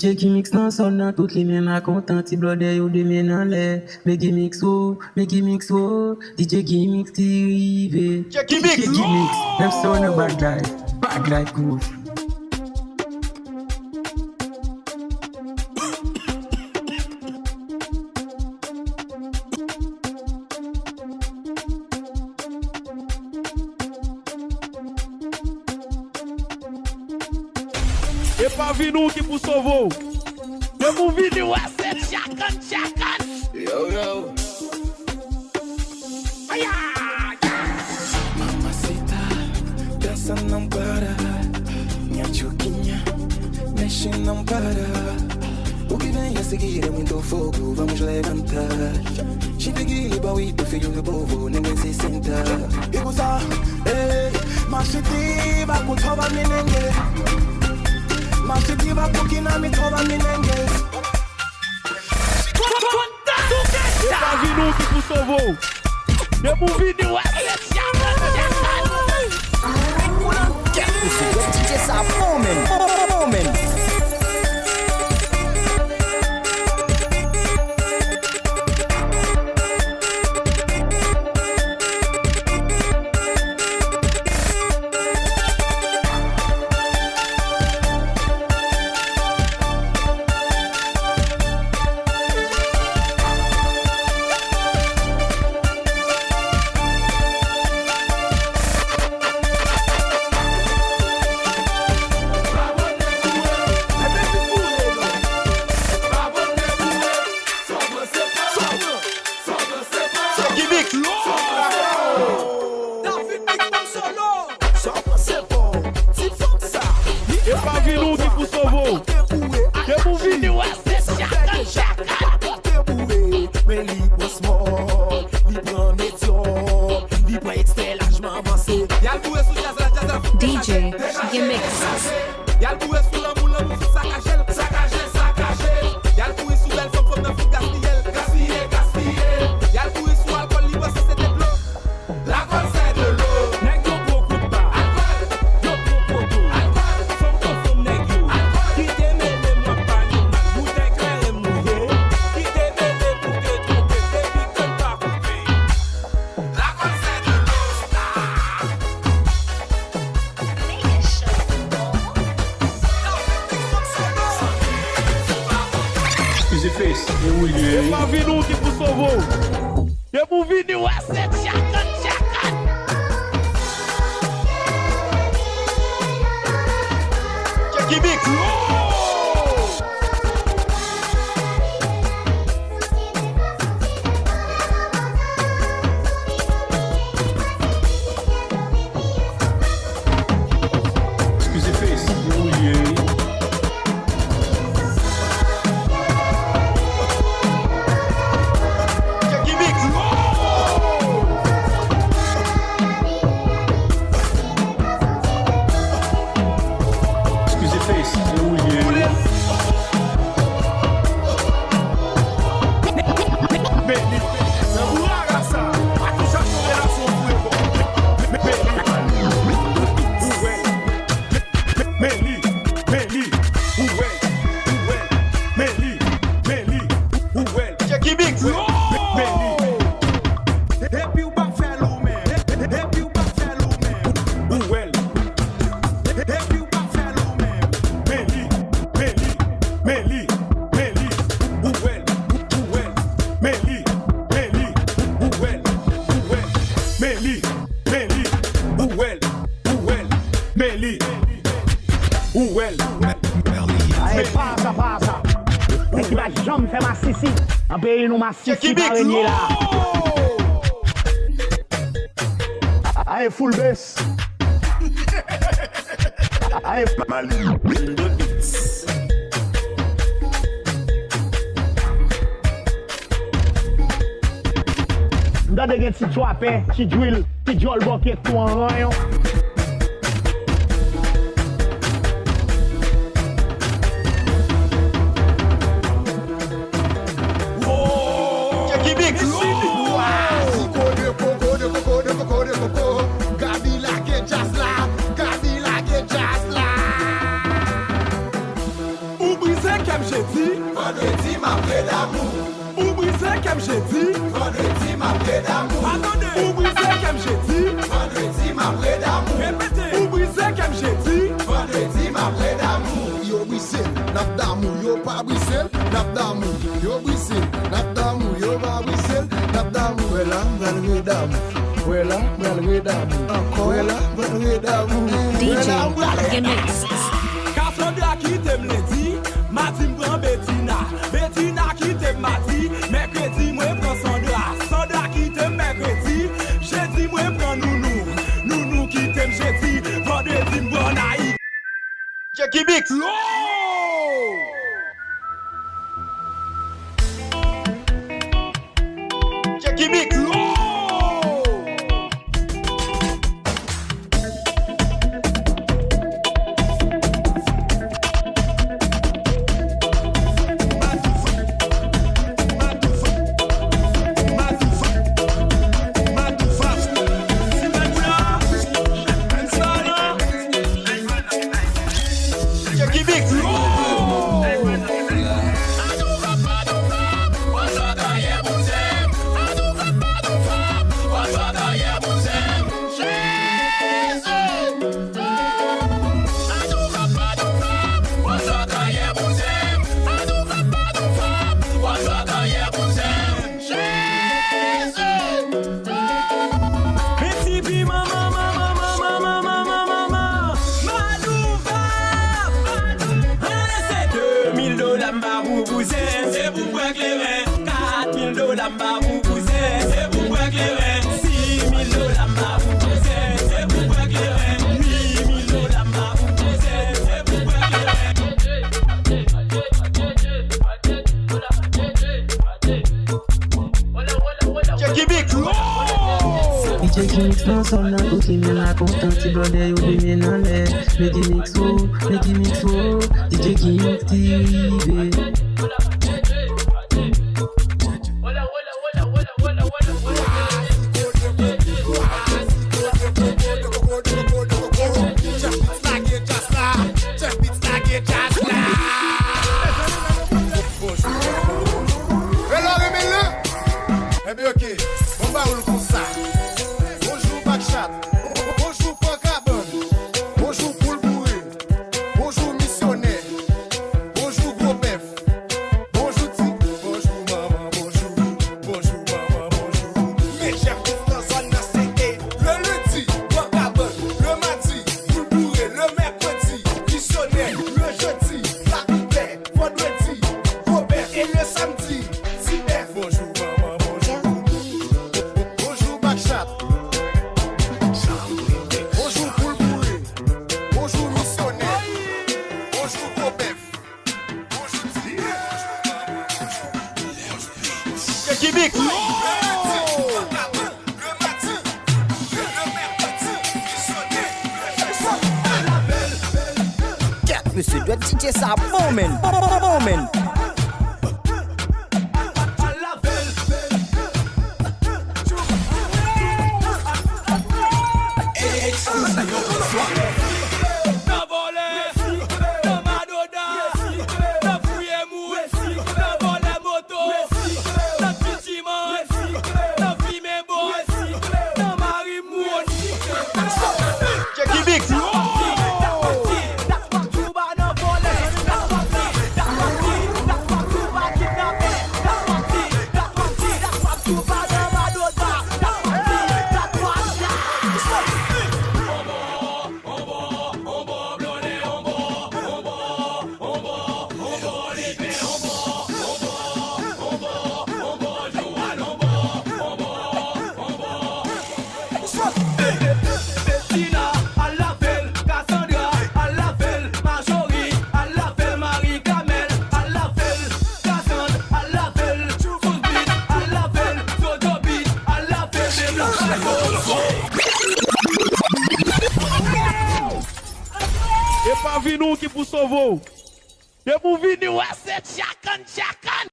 J'ai qui mix dans son nom, toutes les mêmes à content, ti blodé ou de men en l'air. Mais qui mix oh, DJ qui mix ti rive. Qui mix, them son a bad life groove. E pa vi nou ki pou sovo. E pou vi nou aset chakan. Yo. Aya. Mamacita, dança não para. Minha chuquinha, mexe não para. O que vem a seguir é muito fogo, vamos levantar. Chipegui, bauito, filho do povo, ninguém se senta. E gozar, machitiva, kutova minenge. Machitiva, kukina, mitova minenge. E pa vi nou ki pou sovo. E pou vi nou aset chakan. DJ Sa Moment. E pa vi nou ki pou sovo. E pou vi nou aset chakan. Mais libre small, libre médium, libre extélagement avancé. Y'a le boué sous jazz. DJ Gimmix. Y'a le boué sous l'amour sous saccagel. Y'a le boué sous l'alpha comme dans foot gaspiller. Y'a le boué sous alcool libre si c'est de l'eau. L'alcool c'est de l'eau. Nèg yo beaucoup de bas. Alcool, yo beaucoup d'eau. Alcool, son nèg yo. Qui te mêle moi pas ni mal, bouteille claire et mouillée. Qui te mêle pour te tromper, baby comme pas coupé. L'alcool c'est de l'eau. E pa vi nou ki pou sovo. E pou vi nou aset chakan. Qui mix. Aye, pasa. Et qui va jamais faire ma sissi. Un pays nous ma sissi va régner là. Aye, full bass. Aye, Mali. M'da de gen ti chwape, ti drill, ti jol boket tout en rayon. comme j'ai dit. Vendredi, ma plaie d'amour. Ou brisé comme j'ai dit. Vendredi, ma plaie d'amour. Attendez. Ou brisé comme j'ai dit. Vendredi, ma plaie d'amour. Répétez. Ou brisé comme j'ai dit. Vendredi, ma plaie d'amour. Yo brisé, nap d'amour, yo pas brisé, nap d'amour. Yo brisé, nap d'amour, yo pas brisé, nap d'amour. Voilà, malgré d'amour. Voilà, malgré d'amour. Voilà, malgré d'amour. DJ Remix. Cassandra qui t'aime le dit, Mati m'prend Bettina. Bettina qui t'aime Mati, mercredi moi prends Sandra. Sandra qui t'aime mercredi, jeudi moi prends Nounou. Nounou qui t'aime jeudi, vendredi m'prend Naï. Jackie Mix. Jackie Mix. Jackie Mix. C'est pour quoi éclairer 4 000 $, vous poussez, c'est pour quoi éclairer 6 000 $, vous poussez, c'est pour quoi éclairer 8 000 $, vous poussez, c'est pour quoi éclairer Jackie Mix. DJ Mix non son nan tout li men la content ti brother yo de men nan le Make mix wo DJ Mix TV Eh bien ok, on va où le comme ça. Bonjour Backchat, bonjour Pancabon, bonjour Poule Bourré, bonjour Missionnaire, bonjour Gros Bef, bonjour Ti, bonjour maman, bonjour maman, bonjour. Mes chers petits dans la CE, le lundi, Pancabon, le mardi, Poule Bourré, le mercredi, Missionnaire, le jeudi, la coupée, vendredi, Gros Bef et le samedi, Tibet. Bonjour maman, bonjour Backchat. Bonjour Poule Bourré. Bonjour Missionnaire. Bonjour Gobef. Bonjour Tigre. Jackie Mix. Le mardi, le mercredi, Missionnaire, le Cat, monsieur, doit DJ ça moment. Moment. Jackie Mix. Bettina, à la belle, Cassandra, à la belle, Marjorie, à la belle, Marie-Camel, à la belle, Cassandre, à la belle, Soulbit, à la belle, Sodobit, à la belle, des blancs. E pa vi nou ki pou sovo. E pou vi nou é set chakan.